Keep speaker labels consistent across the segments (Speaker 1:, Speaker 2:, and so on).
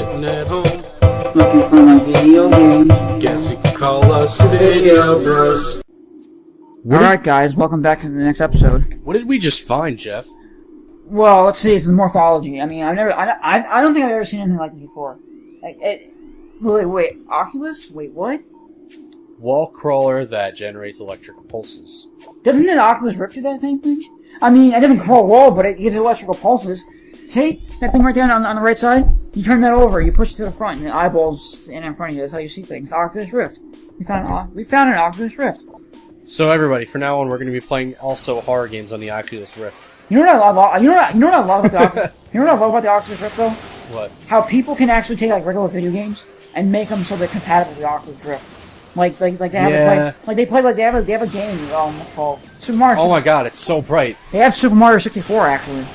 Speaker 1: sitting at home,
Speaker 2: looking for my video game.
Speaker 1: guess you could call us Video Bros.
Speaker 3: Alright guys, welcome back to the next episode.
Speaker 4: What did we just find, Jeff?
Speaker 3: Well, let's see, it's the morphology. I mean, I don't think I've ever seen anything like this before. Wait, Oculus? Wait, what?
Speaker 4: Wall crawler that generates electrical pulses.
Speaker 3: Doesn't the Oculus Rift do that same thing? I mean, it doesn't crawl wall, but it gives electrical pulses. See? That thing right there on the right side? You turn that over, you push it to the front, and the eyeballs in front of you. That's how you see things. Oculus Rift. We found an Oculus Rift.
Speaker 4: So everybody, from now on, we're going to be playing also horror games on the Oculus Rift.
Speaker 3: You know what I love? You know what I love about the you know what I love about the Oculus Rift though?
Speaker 4: What?
Speaker 3: How people can actually take like regular video games and make them so they're compatible with the Oculus Rift. Like they have they have a game what's called Super Mario.
Speaker 4: Oh my god, it's so bright.
Speaker 3: They have Super Mario 64 actually.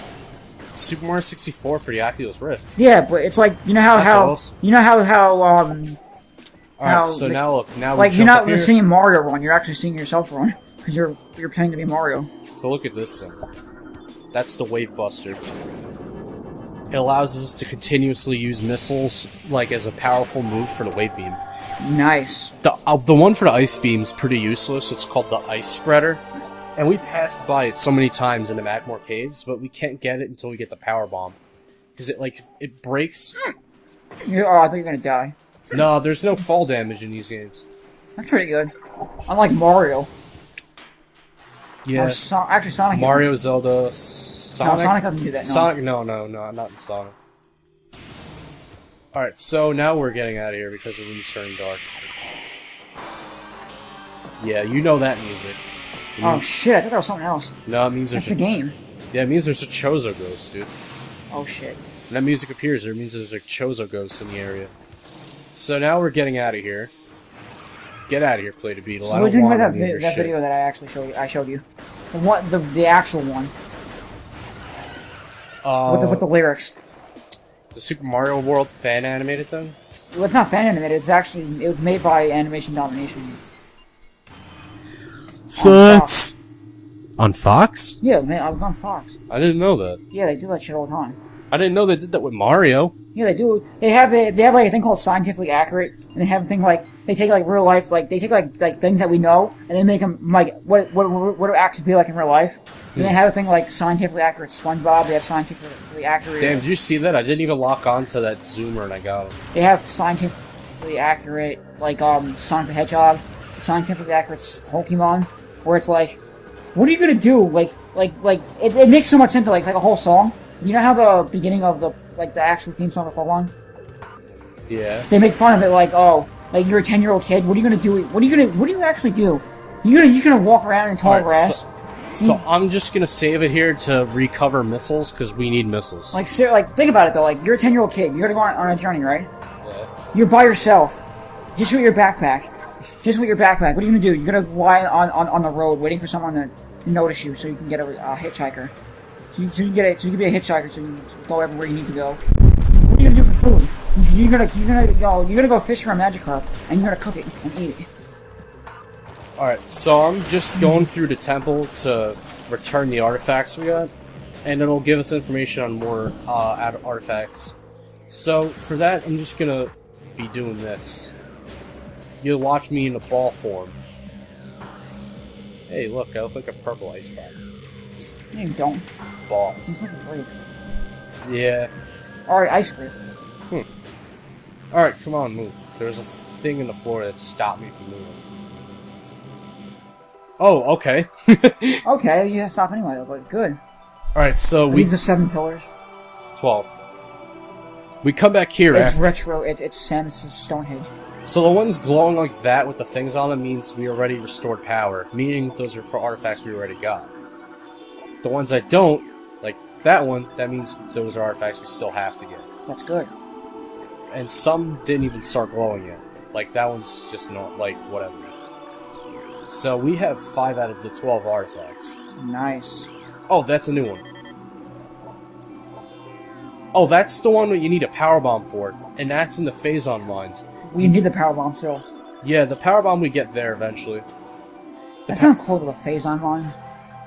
Speaker 4: Super Mario 64 for the Oculus Rift.
Speaker 3: Yeah, but it's like you know
Speaker 4: Alright, so now look, now
Speaker 3: like
Speaker 4: we
Speaker 3: you're
Speaker 4: jump
Speaker 3: not
Speaker 4: up here.
Speaker 3: seeing Mario run, you're actually seeing yourself run because you're pretending to be Mario.
Speaker 4: So look at this thing. That's the Wave Buster. It allows us to continuously use missiles like as a powerful move for the wave beam.
Speaker 3: Nice.
Speaker 4: The one for the ice beam is pretty useless. It's called the Ice Spreader. And we passed by it so many times in the Magmore Caves, but we can't get it until we get the Power Bomb. Because it breaks...
Speaker 3: Oh, I thought you were gonna die.
Speaker 4: No, there's no fall damage in these games.
Speaker 3: That's pretty good. Unlike Mario.
Speaker 4: Yeah.
Speaker 3: Actually, Sonic.
Speaker 4: Mario, Zelda,
Speaker 3: No,
Speaker 4: Sonic...
Speaker 3: Sonic doesn't do that, no.
Speaker 4: Sonic... No, not in Sonic. Alright, so now we're getting out of here because the room's turning dark. Yeah, you know that music.
Speaker 3: Oh shit, I thought that was something else.
Speaker 4: No, it means
Speaker 3: That's
Speaker 4: there's
Speaker 3: the game.
Speaker 4: Yeah, it means there's a Chozo ghost, dude.
Speaker 3: Oh shit.
Speaker 4: When that music appears, it means there's a Chozo ghost in the area. So now we're getting out of here. Get out of here, Play to Beetle.
Speaker 3: So what do you think about that video that I actually showed you? The actual one. With the lyrics.
Speaker 4: The Super Mario World fan animated thing?
Speaker 3: Well, it's not fan animated, it was made by Animation Domination.
Speaker 4: So that's... On Fox?
Speaker 3: Yeah, man, I was on Fox.
Speaker 4: I didn't know that.
Speaker 3: Yeah, they do that shit all the time.
Speaker 4: I didn't know they did that with Mario.
Speaker 3: Yeah, they do. They have like a thing called scientifically accurate, and they have a thing like they take like real life, like they take like things that we know, and they make them like what it would actually be like in real life. Then they have a thing like scientifically accurate SpongeBob. They have scientifically accurate.
Speaker 4: Damn, did you see that? I didn't even lock on to that zoomer and I got him.
Speaker 3: They have scientifically accurate like Sonic the Hedgehog, scientifically accurate Pokemon, where it's like, what are you gonna do? Like it makes so much sense. Like it's like a whole song. You know how the beginning of the actual theme song of Pokemon?
Speaker 4: Yeah.
Speaker 3: They make fun of it like, oh, like you're a 10-year-old kid. What are you gonna do? What do you actually do? You're gonna walk around in tall grass?
Speaker 4: So I'm just gonna save it here to recover missiles because we need missiles.
Speaker 3: Like think about it though. Like you're a 10-year-old kid. You're gonna go on a journey, right?
Speaker 4: Yeah.
Speaker 3: You're by yourself, just with your backpack. Just with your backpack. What are you gonna do? You're gonna lie on the road waiting for someone to notice you so you can get a hitchhiker. So you can be a hitchhiker, so you can go everywhere you need to go. What are you gonna do for food? You're gonna go fish for a Magikarp, and you're gonna cook it and eat it.
Speaker 4: Alright, so I'm just going through the temple to return the artifacts we got, and it'll give us information on more artifacts. So for that, I'm just gonna be doing this. You'll watch me in a ball form. Hey, look, I look like a purple ice block.
Speaker 3: No, you don't.
Speaker 4: Balls. Yeah.
Speaker 3: Alright, ice cream.
Speaker 4: Alright, come on, move. There's a thing in the floor that stopped me from moving. Oh, okay.
Speaker 3: Okay, you have to stop anyway, but good.
Speaker 4: Alright, so
Speaker 3: These are 7 pillars.
Speaker 4: 12. We come back here
Speaker 3: It's
Speaker 4: after...
Speaker 3: retro, it's Samus's Stonehenge.
Speaker 4: So the ones glowing like that with the things on them means we already restored power, meaning those are for artifacts we already got. The ones that don't, like that one, that means those are artifacts we still have to get.
Speaker 3: That's good.
Speaker 4: And some didn't even start glowing yet. Like that one's just not, like, whatever. So we have 5 out of the 12 artifacts.
Speaker 3: Nice.
Speaker 4: Oh, that's a new one. Oh, that's the one that you need a power bomb for, and that's in the Phazon Mines.
Speaker 3: We need the power bomb still.
Speaker 4: Yeah, the power bomb we get there eventually.
Speaker 3: That's not close to the Phazon Mines.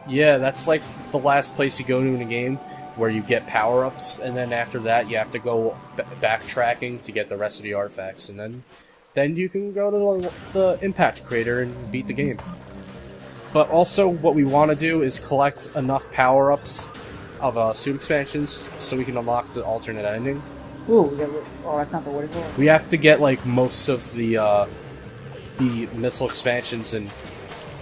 Speaker 4: Yeah, that's like the last place you go to in a game, where you get power-ups, and then after that you have to go backtracking to get the rest of the artifacts, and then you can go to the impact crater and beat the game. But also, what we want to do is collect enough power-ups of suit expansions so we can unlock the alternate ending.
Speaker 3: Ooh, that's not the what is it?
Speaker 4: We have to get like most of the missile expansions and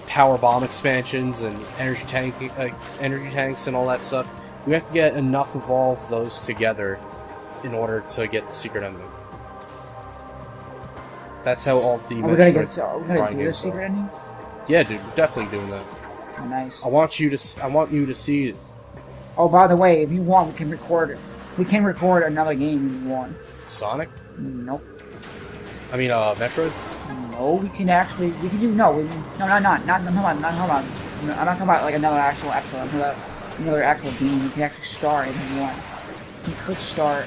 Speaker 4: power bomb expansions and energy tanks and all that stuff. We have to get enough of all of those together in order to get the secret ending. That's how all of the
Speaker 3: Are we gonna do the secret ending?
Speaker 4: Yeah, dude, we're definitely doing that.
Speaker 3: Oh, nice.
Speaker 4: I want you to see it.
Speaker 3: Oh, by the way, if you want, we can record it. We can record another game if you want.
Speaker 4: Sonic?
Speaker 3: Nope.
Speaker 4: I mean, Metroid?
Speaker 3: No, we can do, not. Hold on. I'm not talking about like another actual episode. I'm talking about another actual game you can actually start if you want. You could start,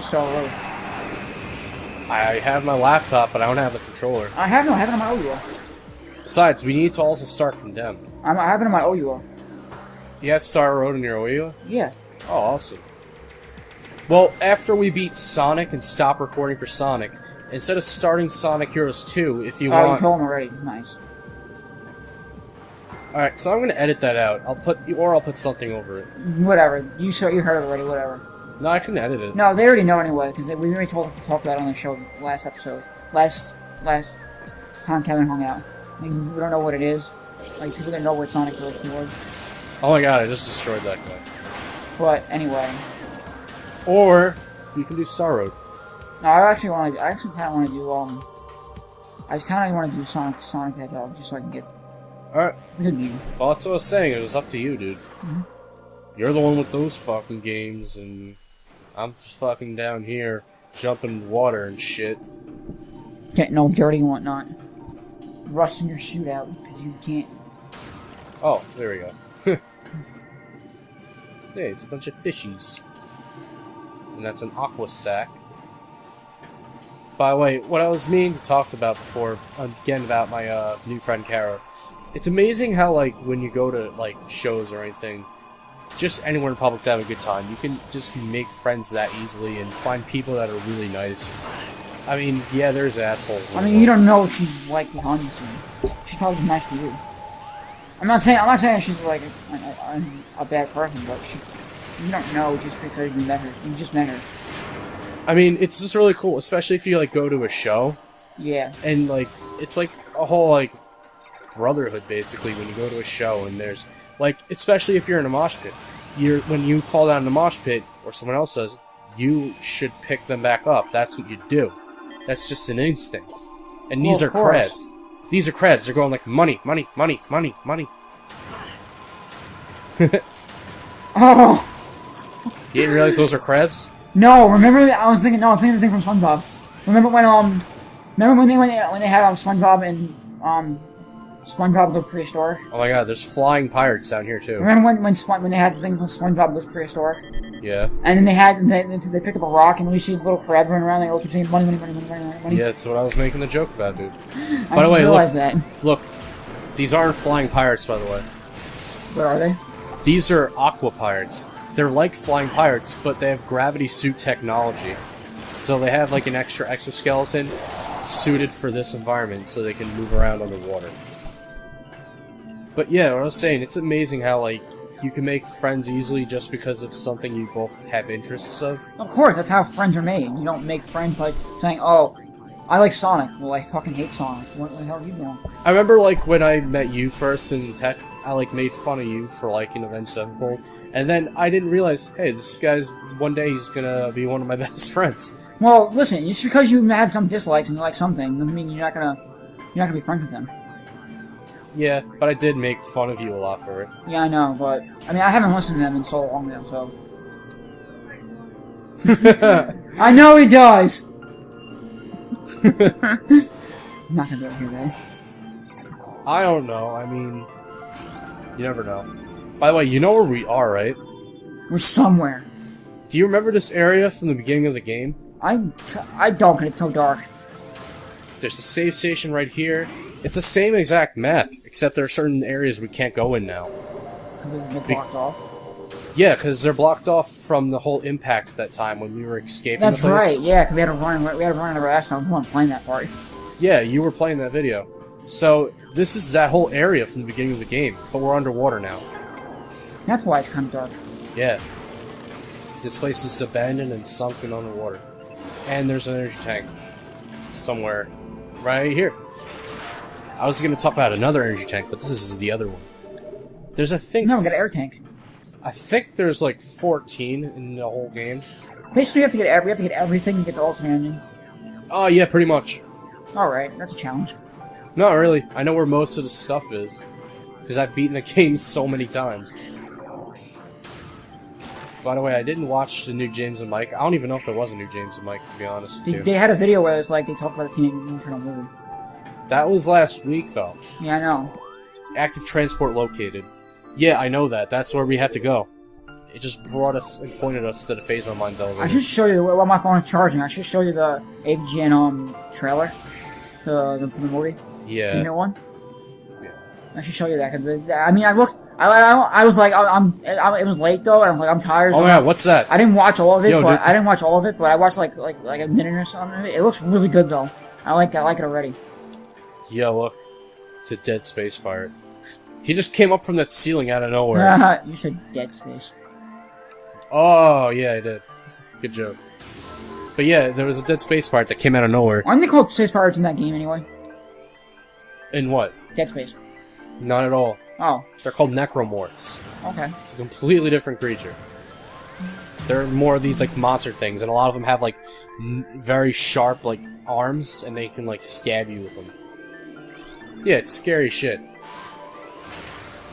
Speaker 3: Star Road.
Speaker 4: I have my laptop, but I don't have the controller.
Speaker 3: I have it on my OUA.
Speaker 4: Besides, we need to also start Condemned.
Speaker 3: I have it on my OUA.
Speaker 4: You have Star Road in your OUA?
Speaker 3: Yeah.
Speaker 4: Oh, awesome. Well, after we beat Sonic and stop recording for Sonic, instead of starting Sonic Heroes 2, if you want...
Speaker 3: Oh, you told him already. Nice.
Speaker 4: Alright, so I'm gonna edit that out. I'll put something over it.
Speaker 3: Whatever. You heard it already, whatever.
Speaker 4: No, I can edit it.
Speaker 3: No, they already know anyway, because we already talked about it on the show last episode. Last time Kevin hung out. I mean, we don't know what it is. Like, people didn't know what Sonic Heroes was.
Speaker 4: Oh my god, I just destroyed that guy.
Speaker 3: But, anyway.
Speaker 4: Or, you can do Star Road.
Speaker 3: No, I actually kind of want to do, I just kind of want to do Sonic Hedgehog, just so I can get...
Speaker 4: Alright.
Speaker 3: It's a good game.
Speaker 4: Well, that's what I was saying, it was up to you, dude.
Speaker 3: Mm-hmm.
Speaker 4: You're the one with those fucking games, and I'm just fucking down here, jumping in water and shit.
Speaker 3: Getting all dirty and whatnot. Rusting your suit out, because you can't...
Speaker 4: Oh, there we go. Hey, it's a bunch of fishies. And that's an aqua sack. By the way, what I was meaning to talk about before, again about my new friend Kara, it's amazing how, like, when you go to, like, shows or anything, just anywhere in public to have a good time, you can just make friends that easily and find people that are really nice. I mean, yeah, there's assholes.
Speaker 3: I mean, you don't know what she's like behind the scenes. She's probably just nice to you. I'm not saying she's like a bad person, but you don't know just because you met her. You just met her.
Speaker 4: I mean, it's just really cool, especially if you like go to a show.
Speaker 3: Yeah.
Speaker 4: And like, it's like a whole like brotherhood basically when you go to a show, and there's like, especially if you're in a mosh pit, when you fall down in the mosh pit or someone else does, you should pick them back up. That's what you do. That's just an instinct. And these are crabs. These are crabs. They're going like money, money, money, money, money.
Speaker 3: Oh!
Speaker 4: You didn't realize those are crabs?
Speaker 3: No, remember I was thinking the thing from SpongeBob. Remember when they had SpongeBob and SpongeBob goes prehistoric?
Speaker 4: Oh my god, there's flying pirates down here too.
Speaker 3: Remember when they had the thing called SpongeBob goes prehistoric?
Speaker 4: Yeah.
Speaker 3: And then they picked up a rock and we see this little crab running around. They all keep saying money, money, money, money, money, money.
Speaker 4: Yeah, that's what I was making the joke about, dude.
Speaker 3: I
Speaker 4: By the way,
Speaker 3: look,
Speaker 4: these aren't flying pirates, by the way.
Speaker 3: What are they?
Speaker 4: These are aqua pirates. They're like flying pirates, but they have gravity suit technology. So they have like an extra exoskeleton suited for this environment so they can move around underwater. But yeah, what I was saying, it's amazing how like you can make friends easily just because of something you both have interests of.
Speaker 3: Of course, that's how friends are made. You don't make friends by saying, oh, I like Sonic. Well, I fucking hate Sonic. What the hell are you doing?
Speaker 4: I remember like when I met you first in tech, I like made fun of you for liking Avenged Sevenfold, and then I didn't realize, hey, this guy's one day he's gonna be one of my best friends.
Speaker 3: Well, listen, just because you have some dislikes and you like something doesn't mean you're not gonna be friends with them.
Speaker 4: Yeah, but I did make fun of you a lot for it.
Speaker 3: Yeah, I know, but I mean, I haven't listened to them in so long now, so. I know he does. I'm not gonna be able to hear that.
Speaker 4: I don't know. I mean, you never know. By the way, you know where we are, right?
Speaker 3: We're somewhere.
Speaker 4: Do you remember this area from the beginning of the game?
Speaker 3: I don't, 'cause it's so dark.
Speaker 4: There's a save station right here. It's the same exact map, except there are certain areas we can't go in now.
Speaker 3: They're blocked off.
Speaker 4: Yeah, because they're blocked off from the whole impact that time when we were escaping
Speaker 3: That's
Speaker 4: the place.
Speaker 3: right, yeah, because we had to run out of our ass, and I was the one playing that part.
Speaker 4: Yeah, you were playing that video. So, this is that whole area from the beginning of the game, but we're underwater now.
Speaker 3: That's why it's kind of dark.
Speaker 4: Yeah. This place is abandoned and sunken underwater. And there's an energy tank. Somewhere. Right here. I was going to talk about another energy tank, but this is the other one. There's a thing...
Speaker 3: No, we got an air tank.
Speaker 4: I think there's like 14 in the whole game.
Speaker 3: Basically, we have to get everything to get the ultimate engine.
Speaker 4: Oh, yeah, pretty much.
Speaker 3: Alright, that's a challenge.
Speaker 4: Not really. I know where most of the stuff is. Because I've beaten the game so many times. By the way, I didn't watch the new James and Mike. I don't even know if there was a new James and Mike, to be honest with you.
Speaker 3: They had a video where it's like they talked about the Teenage Mutant Ninja Turtle movie.
Speaker 4: That was last week, though.
Speaker 3: Yeah, I know.
Speaker 4: Active transport located. Yeah, I know that. That's where we had to go. It just brought us and pointed us to the Phazon Mines elevator.
Speaker 3: I should show you while my phone is charging. I should show you the AVGN trailer, from the movie.
Speaker 4: Yeah.
Speaker 3: You know one?
Speaker 4: Yeah.
Speaker 3: I should show you that because I mean I looked. I was like it was late though, and I'm like I'm tired.
Speaker 4: Oh
Speaker 3: so
Speaker 4: yeah, what's that?
Speaker 3: I didn't watch all of it,
Speaker 4: Yo,
Speaker 3: but
Speaker 4: dude.
Speaker 3: I didn't watch all of it, but I watched like a minute or something of it. It looks really good though. I like it already.
Speaker 4: Yeah, look. It's a dead space pirate. He just came up from that ceiling out of nowhere.
Speaker 3: You said Dead Space.
Speaker 4: Oh, yeah, I did. Good joke. But yeah, there was a dead space pirate that came out of nowhere.
Speaker 3: Aren't they called space pirates in that game anyway?
Speaker 4: In what?
Speaker 3: Dead Space.
Speaker 4: Not at all.
Speaker 3: Oh,
Speaker 4: They're called necromorphs.
Speaker 3: okay.
Speaker 4: It's a completely different creature. They're more of these, like, monster things, and a lot of them have, like, very sharp, like, arms, and they can, like, stab you with them. Yeah, it's scary shit.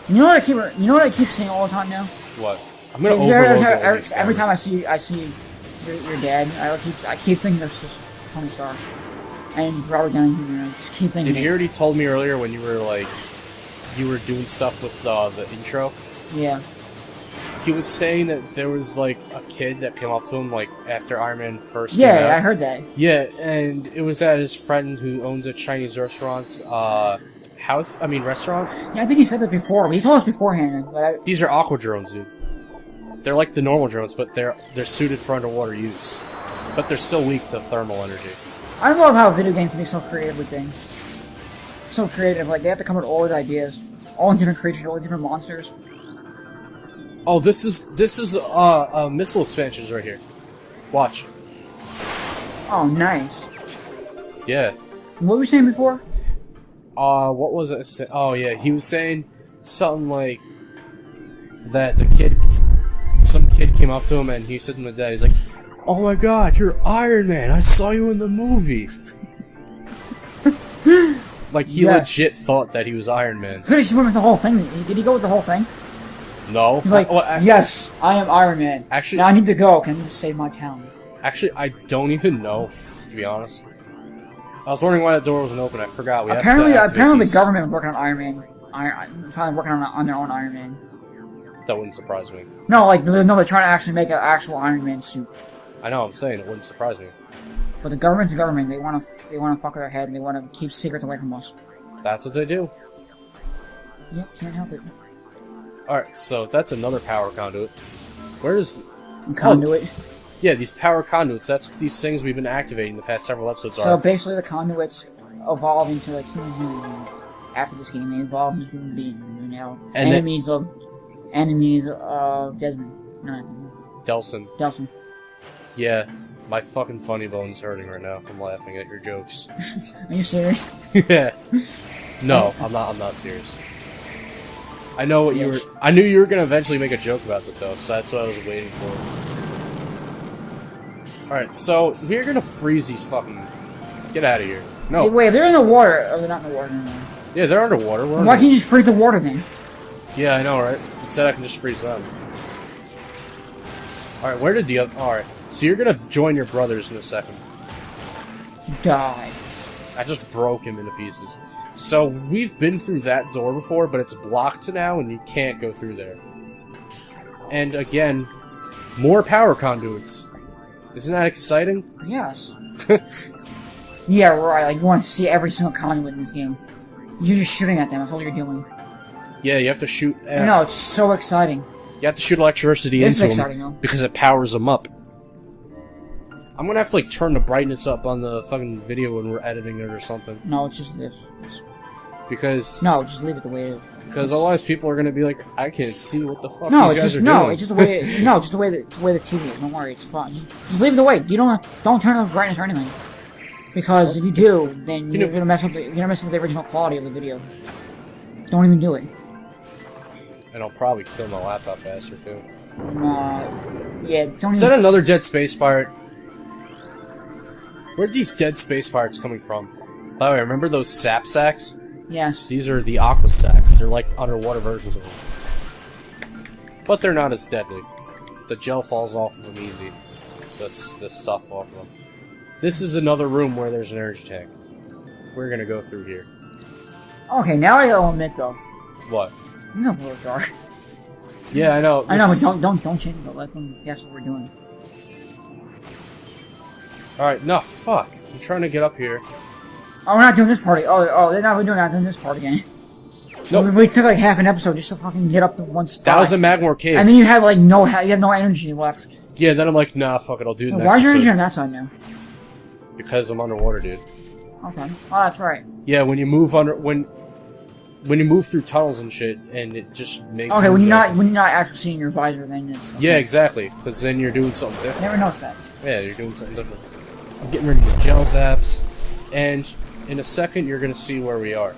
Speaker 3: You know what I keep saying all the time now?
Speaker 4: What? I'm gonna overload all these
Speaker 3: every time
Speaker 4: cameras.
Speaker 3: I see your dad, I keep thinking this is Tony Stark and Robert Downey Jr. I just keep thinking.
Speaker 4: Did you already told me earlier when you were like, you were doing stuff with the intro?
Speaker 3: Yeah.
Speaker 4: He was saying that there was like a kid that came up to him like after Iron Man first came
Speaker 3: Yeah,
Speaker 4: out.
Speaker 3: I heard that.
Speaker 4: Yeah, and it was at his friend who owns a Chinese restaurant's restaurant.
Speaker 3: Yeah, I think he said that before. But he told us beforehand. But
Speaker 4: These are aqua drones, dude. They're like the normal drones, but they're suited for underwater use. But they're still weak to thermal energy.
Speaker 3: I love how video games can be so creative with things. So creative, like they have to come up with all the ideas, all different creatures, all different monsters.
Speaker 4: Oh, this is missile expansions right here. Watch.
Speaker 3: Oh, nice.
Speaker 4: Yeah.
Speaker 3: What were we saying before?
Speaker 4: What was it? Oh yeah, he was saying something like that some kid came up to him and he said to my dad, he's like, "Oh my God, you're Iron Man! I saw you in the movie." Like he legit thought that he was Iron Man.
Speaker 3: Could he just went with the whole thing? Did he go with the whole thing?
Speaker 4: No.
Speaker 3: He's like, yes, I am Iron Man.
Speaker 4: Actually,
Speaker 3: now I need to go. Can I need to save my town?
Speaker 4: Actually, I don't even know, to be honest. I was wondering why that door wasn't open. I forgot.
Speaker 3: Apparently the government was working on Iron Man. Probably working on their own Iron Man.
Speaker 4: That wouldn't surprise me.
Speaker 3: No, they're trying to actually make an actual Iron Man suit.
Speaker 4: I know. I'm saying it wouldn't surprise me.
Speaker 3: But the government's the government. They want to fuck with our head. And they want to keep secrets away from us.
Speaker 4: That's what they do.
Speaker 3: Yep, can't help it.
Speaker 4: Alright, so that's another power conduit. Where's...
Speaker 3: Conduit?
Speaker 4: Yeah, these power conduits, that's what these things we've been activating the past several episodes
Speaker 3: So
Speaker 4: are.
Speaker 3: basically the conduits evolve into like human beings. After this game, they evolve into human beings. You know,
Speaker 4: And
Speaker 3: enemies of Desmond. No,
Speaker 4: Delson.
Speaker 3: Delson.
Speaker 4: Yeah, my fucking funny bone's hurting right now. I'm laughing at your jokes.
Speaker 3: Are you serious?
Speaker 4: Yeah. No, I'm not serious. I know what you were... I knew you were gonna eventually make a joke about that though, so that's what I was waiting for. Alright, so we're gonna freeze these fucking... Get out of here. No.
Speaker 3: Wait, if they're in the water... Oh, they're not in the water anymore.
Speaker 4: Yeah, they're underwater.
Speaker 3: Why can't you just freeze the water then?
Speaker 4: Yeah, I know, right? Instead I can just freeze them. Alright, where did the other... Alright, so you're gonna join your brothers in a second.
Speaker 3: Die.
Speaker 4: I just broke him into pieces. So, we've been through that door before, but it's blocked now and you can't go through there. And again, more power conduits. Isn't that exciting?
Speaker 3: Yes. Yeah, right. Like, you want to see every single conduit in this game. You're just shooting at them. That's all you're doing.
Speaker 4: Yeah, you have to shoot...
Speaker 3: No, it's so exciting.
Speaker 4: You have to shoot electricity
Speaker 3: This is
Speaker 4: into
Speaker 3: exciting,
Speaker 4: them
Speaker 3: though.
Speaker 4: because it powers them up. I'm gonna have to like turn the brightness up on the fucking video when we're editing it or something.
Speaker 3: No, it's just this.
Speaker 4: Because
Speaker 3: No, just leave it the way it is.
Speaker 4: because otherwise people are gonna be like, I can't see what the fuck
Speaker 3: No,
Speaker 4: these
Speaker 3: it's
Speaker 4: guys
Speaker 3: just
Speaker 4: are
Speaker 3: no,
Speaker 4: doing.
Speaker 3: it's just the way. No, just the way the TV is. Don't worry, it's fine. Just leave it the way. You don't turn on the brightness or anything. Because if you do, then you're gonna mess up. You're gonna mess up the original quality of the video. Don't even do it.
Speaker 4: And I'll probably kill my laptop faster too.
Speaker 3: Yeah, don't
Speaker 4: Is
Speaker 3: even.
Speaker 4: that another dead space pirate? Where are these dead space pirates coming from? By the way, remember those sap sacks?
Speaker 3: Yes.
Speaker 4: These are the aqua sacks. They're like underwater versions of them. But they're not as deadly. The gel falls off of them easy. This stuff off of them. This is another room where there's an energy tank. We're gonna go through here.
Speaker 3: Okay, now I gotta admit though.
Speaker 4: What?
Speaker 3: You know we're dark.
Speaker 4: Yeah, I know.
Speaker 3: I know, but don't change it. Let them guess what we're doing.
Speaker 4: Alright, no, fuck. I'm trying to get up here.
Speaker 3: Oh, we're not doing this party. They're not doing this part again.
Speaker 4: Nope.
Speaker 3: We took like half an episode just to fucking get up to one spot.
Speaker 4: That was a Magmore cave.
Speaker 3: And then you have like you have no energy left.
Speaker 4: Yeah, then I'm like, nah, fuck it, I'll do the next
Speaker 3: Why is your energy
Speaker 4: episode.
Speaker 3: on that side now?
Speaker 4: Because I'm underwater, dude.
Speaker 3: Okay. Oh, that's right.
Speaker 4: Yeah, when you move under when you move through tunnels and shit, and it just makes.
Speaker 3: Okay, when you're not actually seeing your visor, then it's. Okay.
Speaker 4: Yeah, exactly. Because then you're doing something different.
Speaker 3: Never noticed that.
Speaker 4: Yeah, you're doing something different. I'm getting rid of the gel zaps, and in a second you're gonna see where we are.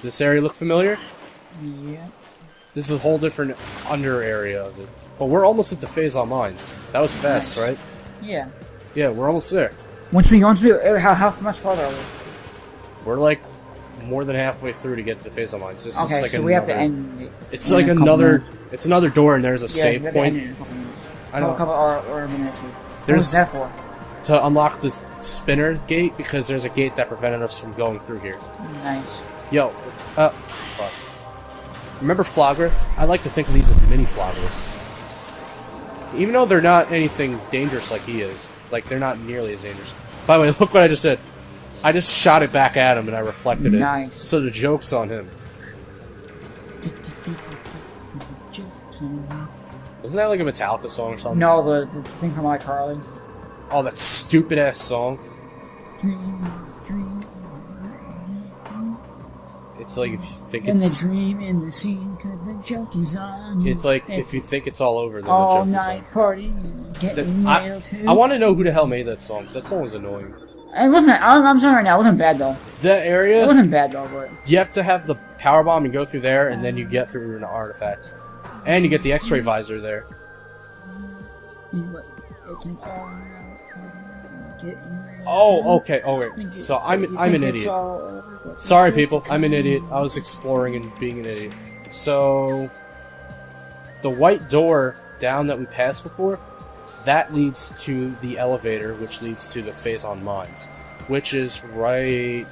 Speaker 4: This area look familiar?
Speaker 3: Yeah.
Speaker 4: This is a whole different under area of it. But we're almost at the Phazon Mines. That was fast,
Speaker 3: Nice.
Speaker 4: right?
Speaker 3: Yeah.
Speaker 4: Yeah, we're almost there.
Speaker 3: Once we how much farther are we?
Speaker 4: We're like more than halfway through to get to the Phazon Mines. This
Speaker 3: Okay,
Speaker 4: is like
Speaker 3: so
Speaker 4: another,
Speaker 3: we have to end.
Speaker 4: It's
Speaker 3: in
Speaker 4: like
Speaker 3: a couple
Speaker 4: another.
Speaker 3: minutes.
Speaker 4: It's another door, and there's a
Speaker 3: Yeah,
Speaker 4: save
Speaker 3: we have to end
Speaker 4: point
Speaker 3: it in a couple minutes.
Speaker 4: I know.
Speaker 3: A couple or a minute or two. What
Speaker 4: There's-
Speaker 3: was that for?
Speaker 4: to unlock this spinner gate because there's a gate that prevented us from going through here.
Speaker 3: Nice.
Speaker 4: Yo, fuck. Remember Flogger? I like to think of these as mini Floggers. Even though they're not anything dangerous like he is. Like, they're not nearly as dangerous. By the way, look what I just did. I just shot it back at him and I reflected it.
Speaker 3: Nice.
Speaker 4: So the joke's on him. Wasn't that like a Metallica song or something?
Speaker 3: No, the thing from iCarly.
Speaker 4: Oh, that stupid ass song.
Speaker 3: Dream.
Speaker 4: It's like if you think
Speaker 3: In the
Speaker 4: it's...
Speaker 3: dream, in the scene, 'cause the joke is on.
Speaker 4: It's like if you think it's all over, then
Speaker 3: all
Speaker 4: the joke is on.
Speaker 3: night party, getting nailed too.
Speaker 4: I want to know who the hell made that song, because that song was annoying.
Speaker 3: It wasn't. I'm sorry right now. It wasn't bad though.
Speaker 4: That
Speaker 3: It
Speaker 4: area,
Speaker 3: wasn't bad though, but
Speaker 4: you have to have the power bomb and go through there, and then you get through an artifact. And you get the X-ray visor there.
Speaker 3: it's an all-night party, getting nailed
Speaker 4: Oh, okay. Oh, wait. So I'm an idiot. Sorry, people. I'm an idiot. I was exploring and being an idiot. So the white door down that we passed before, that leads to the elevator, which leads to the Phazon Mines, which is right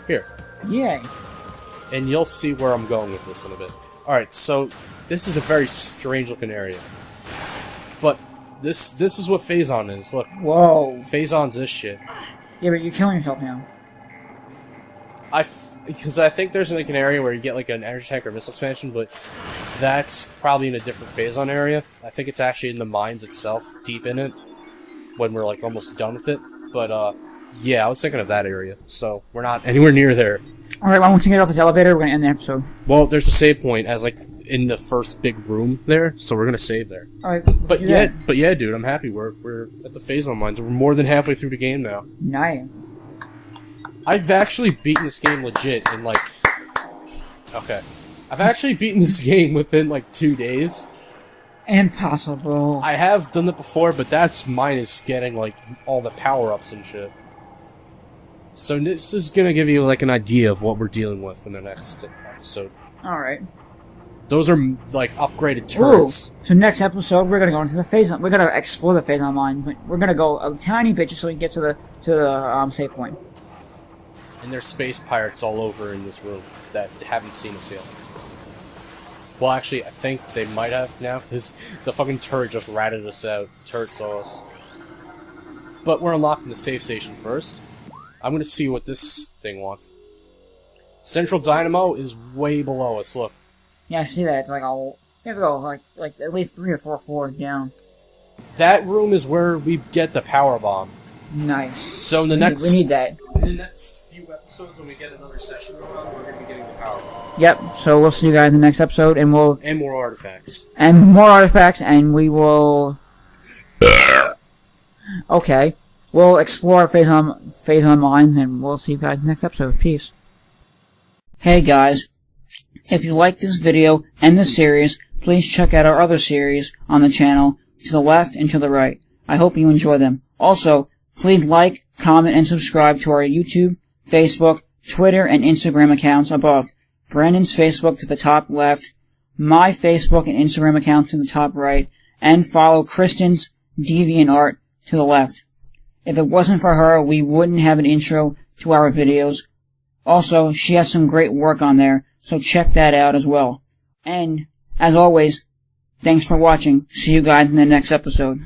Speaker 4: here.
Speaker 3: Yay.
Speaker 4: And you'll see where I'm going with this in a bit. Alright, so this is a very strange looking area. But this is what Phazon is. Look,
Speaker 3: Whoa.
Speaker 4: Phazon's this shit.
Speaker 3: Yeah, but you're killing yourself now.
Speaker 4: Because I think there's like an area where you get like an energy tank or missile expansion, but that's probably in a different Phazon area. I think it's actually in the mines itself, deep in it, when we're like almost done with it. But yeah, I was thinking of that area, so we're not anywhere near there.
Speaker 3: Alright, well, once you get off this elevator, we're gonna end the episode.
Speaker 4: Well, there's a save point as like in the first big room there, so we're gonna save there.
Speaker 3: Alright,
Speaker 4: But yeah, dude, I'm happy. We're at the Phazon Mines. We're more than halfway through the game now.
Speaker 3: Nice.
Speaker 4: I've actually beaten this game legit in like... Okay. I've actually beaten this game within like 2 days.
Speaker 3: Impossible.
Speaker 4: I have done that before, but that's minus getting like all the power-ups and shit. So this is gonna give you like an idea of what we're dealing with in the next episode.
Speaker 3: Alright.
Speaker 4: Those are like upgraded turrets.
Speaker 3: Ooh. So next episode, we're gonna go into the Phazon. We're gonna explore the Phazon mine. But we're gonna go a tiny bit just so we can get to the save point.
Speaker 4: And there's space pirates all over in this room that haven't seen us yet. Well, actually, I think they might have now, because the fucking turret just ratted us out. The turret saw us. But we're unlocking the save station first. I'm gonna see what this thing wants. Central Dynamo is way below us, look.
Speaker 3: Yeah, I see that. It's like you have to go like at least 3 or 4 floors down.
Speaker 4: That room is where we get the power bomb.
Speaker 3: Nice.
Speaker 4: So in the
Speaker 3: we need that.
Speaker 4: In the next few episodes, when we get another session going on, we're going to be getting the power bomb.
Speaker 3: Yep. So we'll see you guys in the next episode, and more artifacts, and we will. Okay. We'll explore Phazon Mines, and we'll see you guys in the next episode. Peace. Hey guys, if you like this video and this series, please check out our other series on the channel, to the left and to the right. I hope you enjoy them. Also, please like, comment, and subscribe to our YouTube, Facebook, Twitter, and Instagram accounts above. Brandon's Facebook to the top left, my Facebook and Instagram account to the top right, and follow Kristen's DeviantArt to the left. If it wasn't for her, we wouldn't have an intro to our videos. Also, she has some great work on there, so check that out as well. And, as always, thanks for watching. See you guys in the next episode.